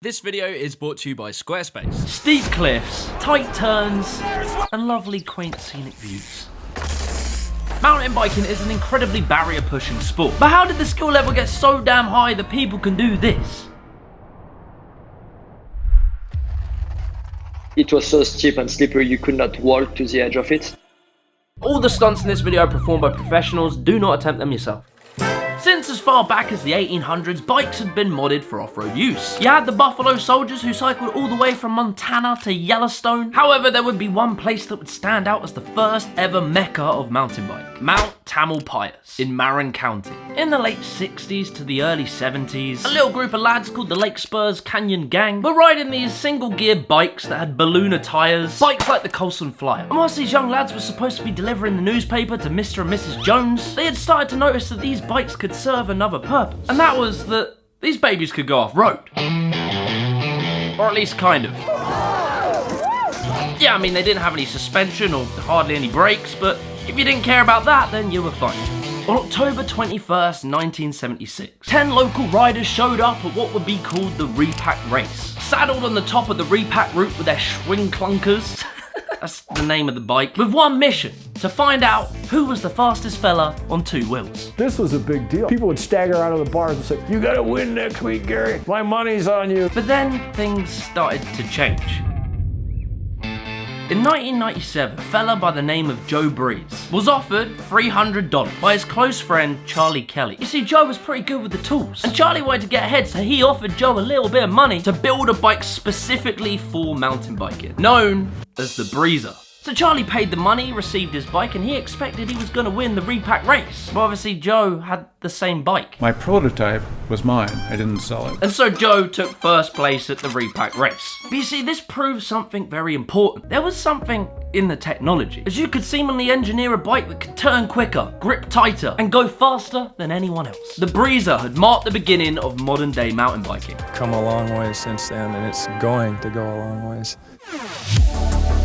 This video is brought to you by Squarespace. Steep cliffs, tight turns, and lovely quaint scenic views. Mountain biking is an incredibly barrier-pushing sport. But how did the skill level get so damn high that people can do this? It was so steep and slippery you could not walk to the edge of it. All the stunts in this video are performed by professionals. Do not attempt them yourself. Since as far back as the 1800s, bikes had been modded for off-road use. You had the Buffalo Soldiers who cycled all the way from Montana to Yellowstone. However, there would be one place that would stand out as the first ever mecca of mountain bike. Mount Tamalpais in Marin County. In the late 60s to the early 70s, a little group of lads called the Lake Spurs Canyon Gang were riding these single-gear bikes that had ballooner tyres, bikes like the Coulson Flyer. And whilst these young lads were supposed to be delivering the newspaper to Mr. and Mrs. Jones, they had started to notice that these bikes could serve another purpose, and that was that these babies could go off-road. Or at least kind of. Yeah, I mean, they didn't have any suspension or hardly any brakes, but if you didn't care about that, then you were fine. On October 21st, 1976, 10 local riders showed up at what would be called the Repack Race. Saddled on the top of the Repack route with their swing clunkers, that's the name of the bike, with one mission: to find out who was the fastest fella on two wheels. This was a big deal. People would stagger out of the bars and say, "You gotta win next week, Gary. My money's on you." But then things started to change. In 1997, a fella by the name of Joe Breeze was offered $300 by his close friend Charlie Kelly. You see, Joe was pretty good with the tools, and Charlie wanted to get ahead, so he offered Joe a little bit of money to build a bike specifically for mountain biking, known as the Breezer. So Charlie paid the money, received his bike, and he expected he was going to win the Repack Race. But obviously Joe had the same bike. My prototype was mine. I didn't sell it. And so Joe took first place at the Repack Race. But you see, this proves something very important. There was something in the technology, as you could seemingly engineer a bike that could turn quicker, grip tighter, and go faster than anyone else. The Breezer had marked the beginning of modern day mountain biking. Come a long way since then, and it's going to go a long ways.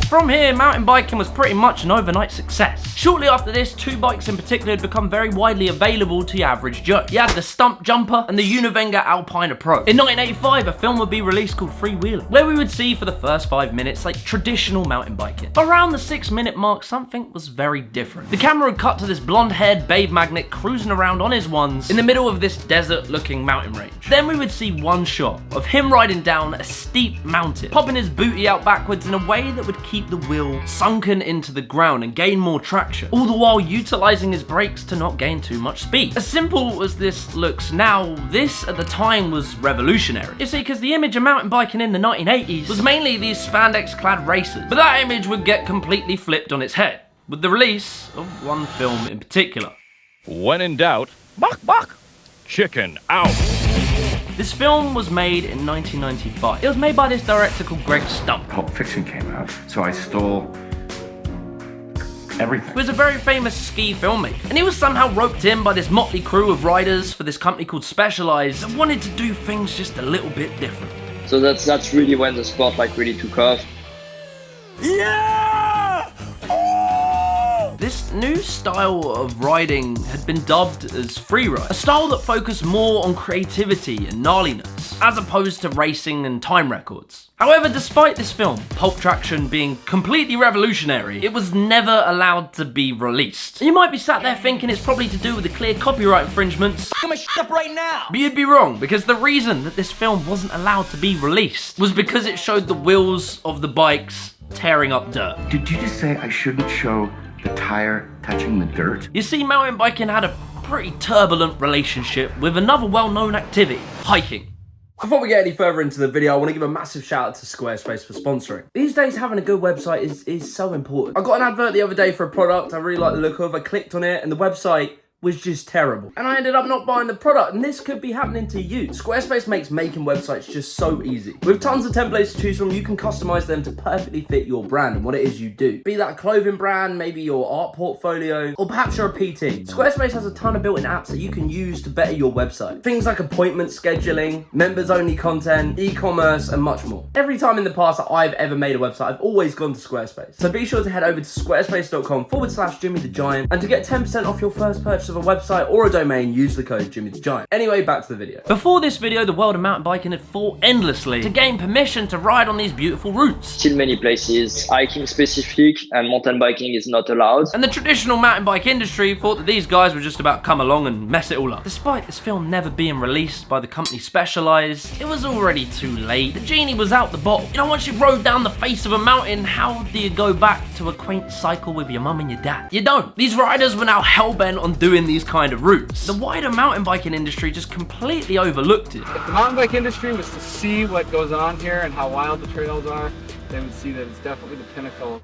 From here, mountain biking was pretty much an overnight success. Shortly after this, two bikes in particular had become very widely available to your average Joe. You had the Stump Jumper and the Univenga Alpina Pro. In 1985, a film would be released called Freewheeling, where we would see for the first 5 minutes like traditional mountain biking. Around the 6-minute mark, something was very different. The camera would cut to this blonde-haired babe magnet cruising around on his ones in the middle of this desert-looking mountain range. Then we would see one shot of him riding down a steep mountain, popping his booty out backwards in a way that would keep the wheel sunken into the ground and gain more traction, all the while utilizing his brakes to not gain too much speed. As simple as this looks now, this at the time was revolutionary. You see, because the image of mountain biking in the 1980s was mainly these spandex-clad racers, but that image would get completely flipped on its head with the release of one film in particular. When in doubt, bok bok, chicken out. This film was made in 1995. It was made by this director called Greg Stump. Pulp Traction came out, so I stole everything. He was a very famous ski filmmaker, and he was somehow roped in by this motley crew of riders for this company called Specialized that wanted to do things just a little bit different. So that's really when the sport like really took off. This new style of riding had been dubbed as freeride, a style that focused more on creativity and gnarliness, as opposed to racing and time records. However, despite this film, Pulp Traction being completely revolutionary, it was never allowed to be released. You might be sat there thinking it's probably to do with the clear copyright infringements. Come and shut up right now! But you'd be wrong, because the reason that this film wasn't allowed to be released was because it showed the wheels of the bikes tearing up dirt. Did you just say I shouldn't show the tire touching the dirt? You see, mountain biking had a pretty turbulent relationship with another well-known activity, hiking. Before we get any further into the video, I want to give a massive shout out to Squarespace for sponsoring. These days, having a good website is so important. I got an advert the other day for a product I really like the look of. I clicked on it and the website was just terrible. And I ended up not buying the product, and this could be happening to you. Squarespace makes making websites just so easy. With tons of templates to choose from, you can customize them to perfectly fit your brand and what it is you do. Be that a clothing brand, maybe your art portfolio, or perhaps you're a PT. Squarespace has a ton of built-in apps that you can use to better your website. Things like appointment scheduling, members-only content, e-commerce, and much more. Every time in the past that I've ever made a website, I've always gone to Squarespace. So be sure to head over to squarespace.com/Jimmy the Giant and to get 10% off your first purchase of a website or a domain, use the code Jimmy the Giant. Anyway, back to the video. Before this video, the world of mountain biking had fought endlessly to gain permission to ride on these beautiful routes. Still many places, hiking specific and mountain biking is not allowed. And the traditional mountain bike industry thought that these guys were just about to come along and mess it all up. Despite this film never being released by the company Specialized, it was already too late. The genie was out the bottle. You know, once you rode down the face of a mountain, how do you go back to a quaint cycle with your mum and your dad? You don't. These riders were now hell-bent on doing these kind of routes. The wider mountain biking industry just completely overlooked it. If the mountain bike industry was to see what goes on here and how wild the trails are, they would see that it's definitely the pinnacle.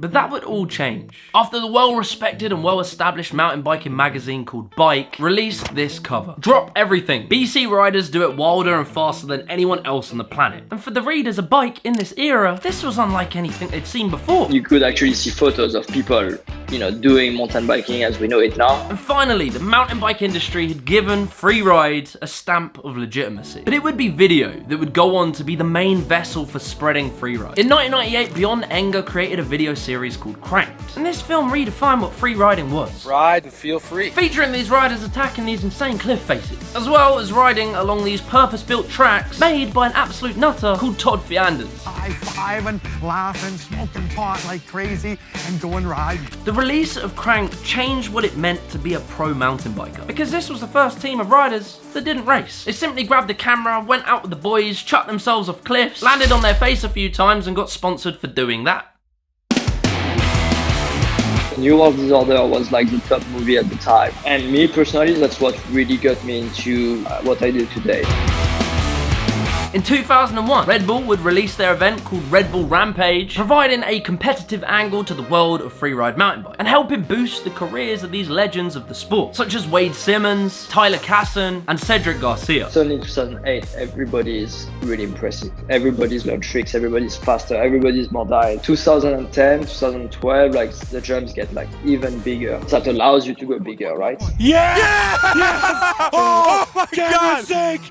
But that would all change after the well-respected and well-established mountain biking magazine called Bike released this cover. Drop everything. BC riders do it wilder and faster than anyone else on the planet. And for the readers of Bike in this era, this was unlike anything they'd seen before. You could actually see photos of people, you know, doing mountain biking as we know it now. And finally, the mountain bike industry had given Freeride a stamp of legitimacy. But it would be video that would go on to be the main vessel for spreading freeride. In 1998, Beyond Anger created a video series called Cranked. And this film redefined what free riding was. Ride and feel free. Featuring these riders attacking these insane cliff faces, as well as riding along these purpose-built tracks made by an absolute nutter called Todd Fianders. High-fiving, laughing, smoking pot like crazy, and going riding. The release of Cranked changed what it meant to be a pro mountain biker, because this was the first team of riders that didn't race. They simply grabbed the camera, went out with the boys, chucked themselves off cliffs, landed on their face a few times and got sponsored for doing that. New World Disorder was like the top movie at the time. And me personally, that's what really got me into what I do today. In 2001, Red Bull would release their event called Red Bull Rampage, providing a competitive angle to the world of freeride mountain bike and helping boost the careers of these legends of the sport, such as Wade Simmons, Tyler Casson, and Cedric Garcia. So in 2008, everybody is really impressive. Everybody's learned tricks, everybody's faster, everybody's more dialed. 2010, 2012, like the jumps get like even bigger. That allows you to go bigger, right? Yeah! Oh my God! Sake!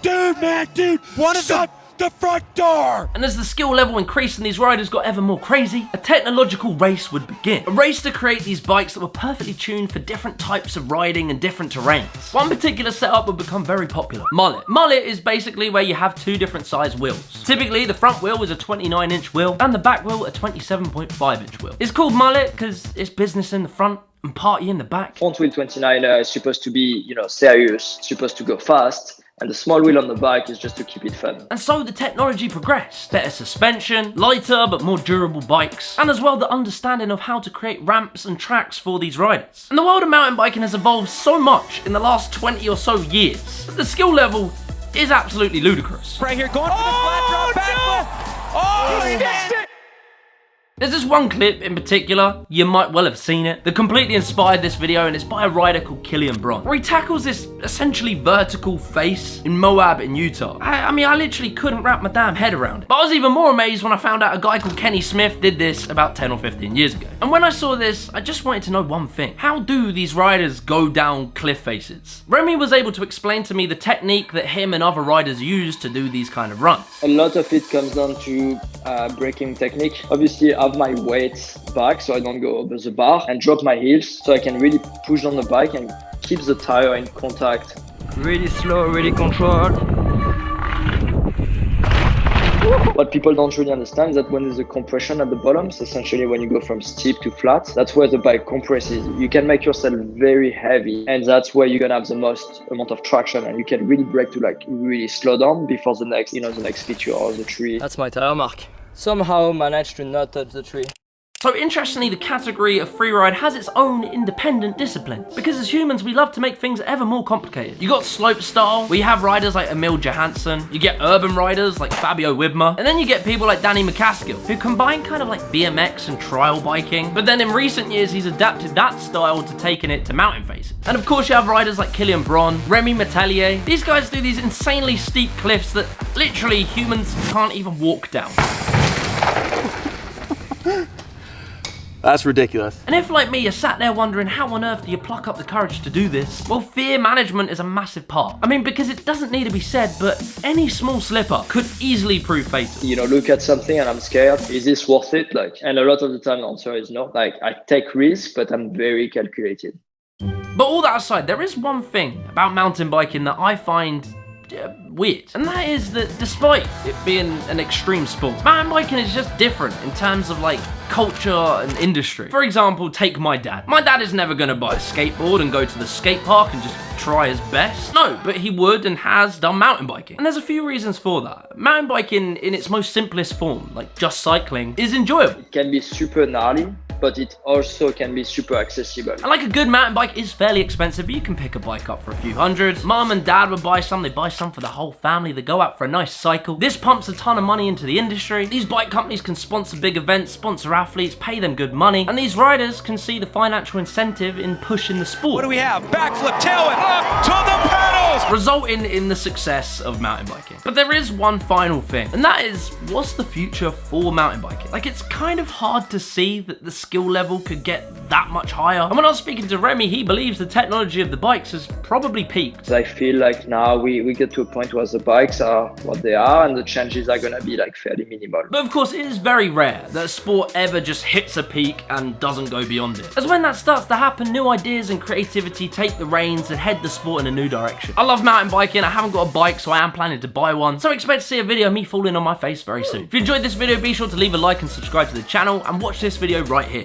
Dude, man, dude! Shut the front door! And as the skill level increased and these riders got ever more crazy, a technological race would begin. A race to create these bikes that were perfectly tuned for different types of riding and different terrains. One particular setup would become very popular. Mullet. Mullet is basically where you have two different size wheels. Typically, the front wheel is a 29-inch wheel and the back wheel a 27.5-inch wheel. It's called mullet because it's business in the front and party in the back. Front wheel 29er is supposed to be, you know, serious, supposed to go fast. And the small wheel on the back is just to keep it fun. And so the technology progressed. Better suspension, lighter but more durable bikes, and as well the understanding of how to create ramps and tracks for these riders. And the world of mountain biking has evolved so much in the last 20 or so years that the skill level is absolutely ludicrous. Right here, going for the flat drop back. Oh, he missed it! There's this one clip in particular, you might well have seen it, that completely inspired this video, and it's by a rider called Killian Braun, where he tackles this essentially vertical face in Moab in Utah. I mean, I literally couldn't wrap my damn head around it. But I was even more amazed when I found out a guy called Kenny Smith did this about 10 or 15 years ago. And when I saw this, I just wanted to know one thing. How do these riders go down cliff faces? Remy was able to explain to me the technique that him and other riders use to do these kind of runs. A lot of it comes down to braking technique. Obviously, I have my weight back so I don't go over the bar, and drop my heels so I can really push on the bike and keep the tire in contact. Really slow, really controlled. What people don't really understand is that when there's a compression at the bottom, so essentially when you go from steep to flat, that's where the bike compresses. You can make yourself very heavy, and that's where you're gonna have the most amount of traction, and you can really brake to like really slow down before the next, you know, the next feature or the tree. That's my tire mark. Somehow managed to not touch the tree. So interestingly, the category of freeride has its own independent disciplines, because as humans we love to make things ever more complicated. You got slopestyle, where you have riders like Emil Johansson, you get urban riders like Fabio Widmer, and then you get people like Danny McCaskill, who combine kind of like BMX and trial biking, but then in recent years he's adapted that style to taking it to mountain faces. And of course you have riders like Killian Braun, Remy Metailler. These guys do these insanely steep cliffs that literally humans can't even walk down. That's ridiculous. And if, like me, you're sat there wondering how on earth do you pluck up the courage to do this, well, fear management is a massive part. I mean, because it doesn't need to be said, but any small slip-up could easily prove fatal. You know, look at something and I'm scared. Is this worth it? Like, and a lot of the time the answer is no. Like, I take risks, but I'm very calculated. But all that aside, there is one thing about mountain biking that I find weird, and that is that despite it being an extreme sport, mountain biking is just different in terms of like culture and industry. For example, take my dad. My dad is never going to buy a skateboard and go to the skate park and just try his best. No, but he would and has done mountain biking. And there's a few reasons for that. Mountain biking in its most simplest form, like just cycling, is enjoyable. It can be super gnarly, but it also can be super accessible. And like a good mountain bike is fairly expensive, but you can pick a bike up for a few hundred. Mom and dad would buy some, they buy some for the whole family, they go out for a nice cycle. This pumps a ton of money into the industry. These bike companies can sponsor big events, sponsor athletes, pay them good money, and these riders can see the financial incentive in pushing the sport. What do we have? Backflip, tailwind, up to the pedals! Resulting in the success of mountain biking. But there is one final thing, and that is, what's the future for mountain biking? Like, it's kind of hard to see that the skill level could get that much higher. And when I was speaking to Remy, he believes the technology of the bikes has probably peaked. I feel like now we get to a point where the bikes are what they are and the changes are gonna be like fairly minimal. But of course, it is very rare that a sport ever just hits a peak and doesn't go beyond it. As when that starts to happen, new ideas and creativity take the reins and head the sport in a new direction. I love mountain biking. I haven't got a bike, so I am planning to buy one. So expect to see a video of me falling on my face very soon. If you enjoyed this video, be sure to leave a like and subscribe to the channel and watch this video right here.